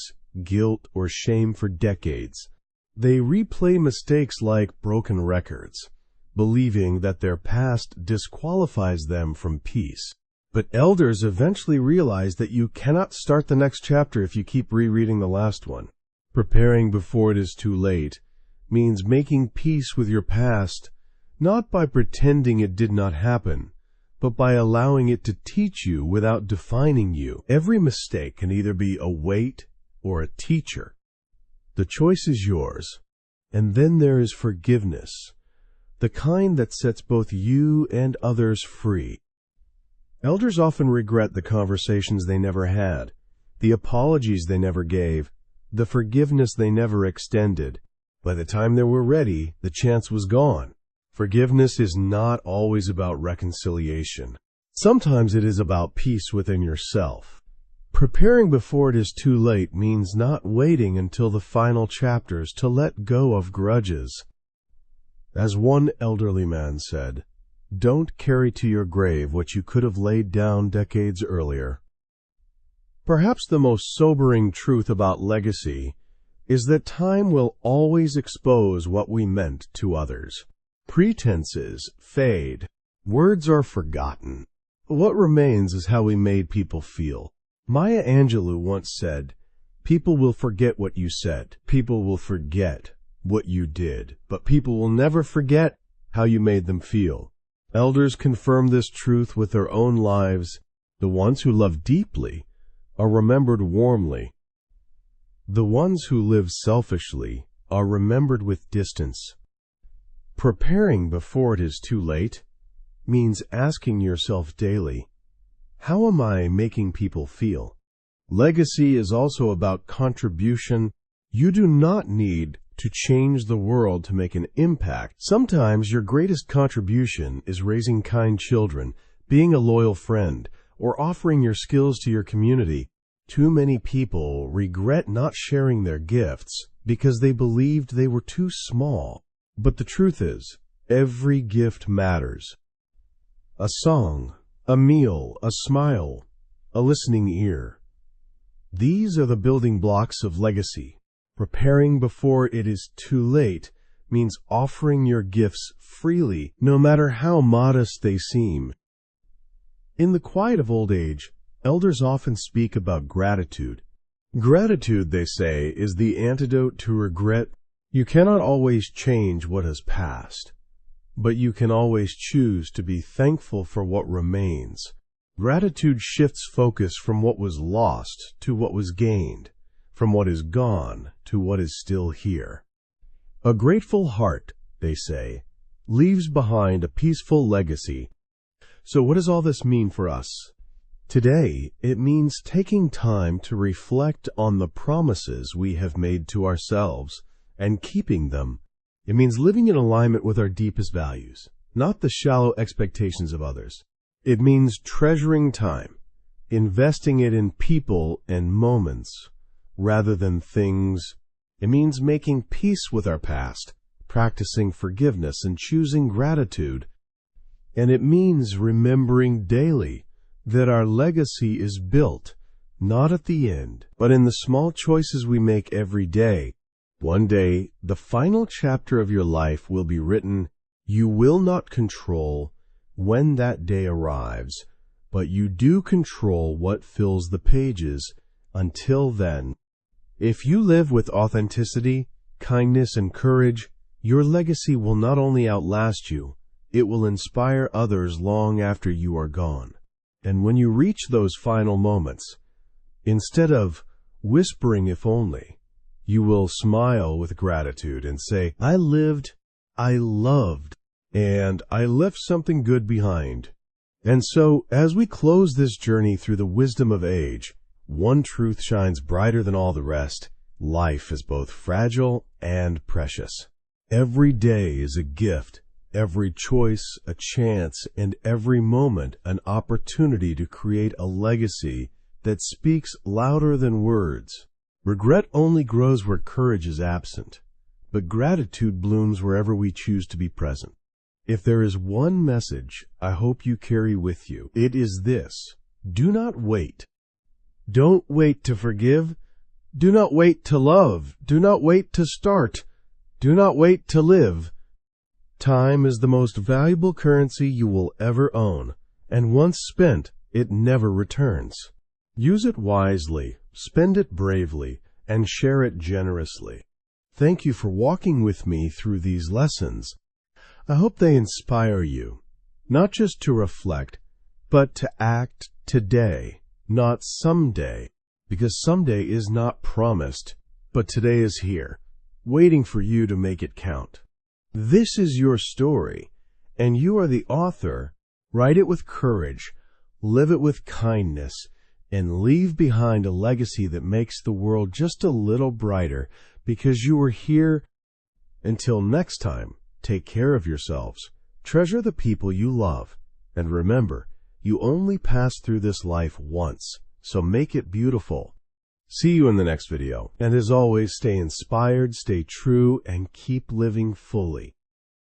guilt, or shame for decades. They replay mistakes like broken records, believing that their past disqualifies them from peace. But elders eventually realize that you cannot start the next chapter if you keep rereading the last one. Preparing before it is too late means making peace with your past, not by pretending it did not happen, but by allowing it to teach you without defining you. Every mistake can either be a weight or a teacher. The choice is yours. And then there is forgiveness, the kind that sets both you and others free. Elders often regret the conversations they never had, the apologies they never gave, the forgiveness they never extended. By the time they were ready, the chance was gone. Forgiveness is not always about reconciliation. Sometimes it is about peace within yourself. Preparing before it is too late means not waiting until the final chapters to let go of grudges. As one elderly man said, "Don't carry to your grave what you could have laid down decades earlier." Perhaps the most sobering truth about legacy is that time will always expose what we meant to others. Pretenses fade. Words are forgotten. What remains is how we made people feel. Maya Angelou once said, "People will forget what you said. People will forget what you did. But people will never forget how you made them feel." Elders confirm this truth with their own lives. The ones who love deeply are remembered warmly. The ones who live selfishly are remembered with distance. Preparing before it is too late means asking yourself daily, how am I making people feel? Legacy is also about contribution. You do not need to change the world to make an impact. Sometimes your greatest contribution is raising kind children, being a loyal friend, or offering your skills to your community. Too many people regret not sharing their gifts because they believed they were too small. But the truth is, every gift matters. A song, a meal, a smile, a listening ear. These are the building blocks of legacy. Preparing before it is too late means offering your gifts freely, no matter how modest they seem. In the quiet of old age, elders often speak about gratitude. Gratitude, they say, is the antidote to regret. You cannot always change what has passed, but you can always choose to be thankful for what remains. Gratitude shifts focus from what was lost to what was gained, from what is gone to what is still here. A grateful heart, they say, leaves behind a peaceful legacy. So what does all this mean for us? Today, it means taking time to reflect on the promises we have made to ourselves and keeping them. It means living in alignment with our deepest values, not the shallow expectations of others. It means treasuring time, investing it in people and moments rather than things. It means making peace with our past, practicing forgiveness and choosing gratitude. And it means remembering daily that our legacy is built not at the end, but in the small choices we make every day. One day, the final chapter of your life will be written. You will not control when that day arrives, but you do control what fills the pages. Until then, if you live with authenticity, kindness, and courage, your legacy will not only outlast you, it will inspire others long after you are gone. And when you reach those final moments, instead of whispering if only, you will smile with gratitude and say, I lived, I loved, and I left something good behind. And so, as we close this journey through the wisdom of age, one truth shines brighter than all the rest. Life is both fragile and precious. Every day is a gift, every choice a chance, and every moment an opportunity to create a legacy that speaks louder than words. Regret only grows where courage is absent, but gratitude blooms wherever we choose to be present. If there is one message I hope you carry with you, it is this: do not wait. Don't wait to forgive. Do not wait to love. Do not wait to start. Do not wait to live. Time is the most valuable currency you will ever own, and once spent, it never returns. Use it wisely, spend it bravely, and share it generously. Thank you for walking with me through these lessons. I hope they inspire you, not just to reflect, but to act today, not someday, because someday is not promised, but today is here, waiting for you to make it count. This is your story, and you are the author. Write it with courage, live it with kindness, and leave behind a legacy that makes the world just a little brighter because you were here. Until next time, take care of yourselves, treasure the people you love, and remember, you only pass through this life once, so make it beautiful. See you in the next video, and as always, stay inspired, stay true, and keep living fully.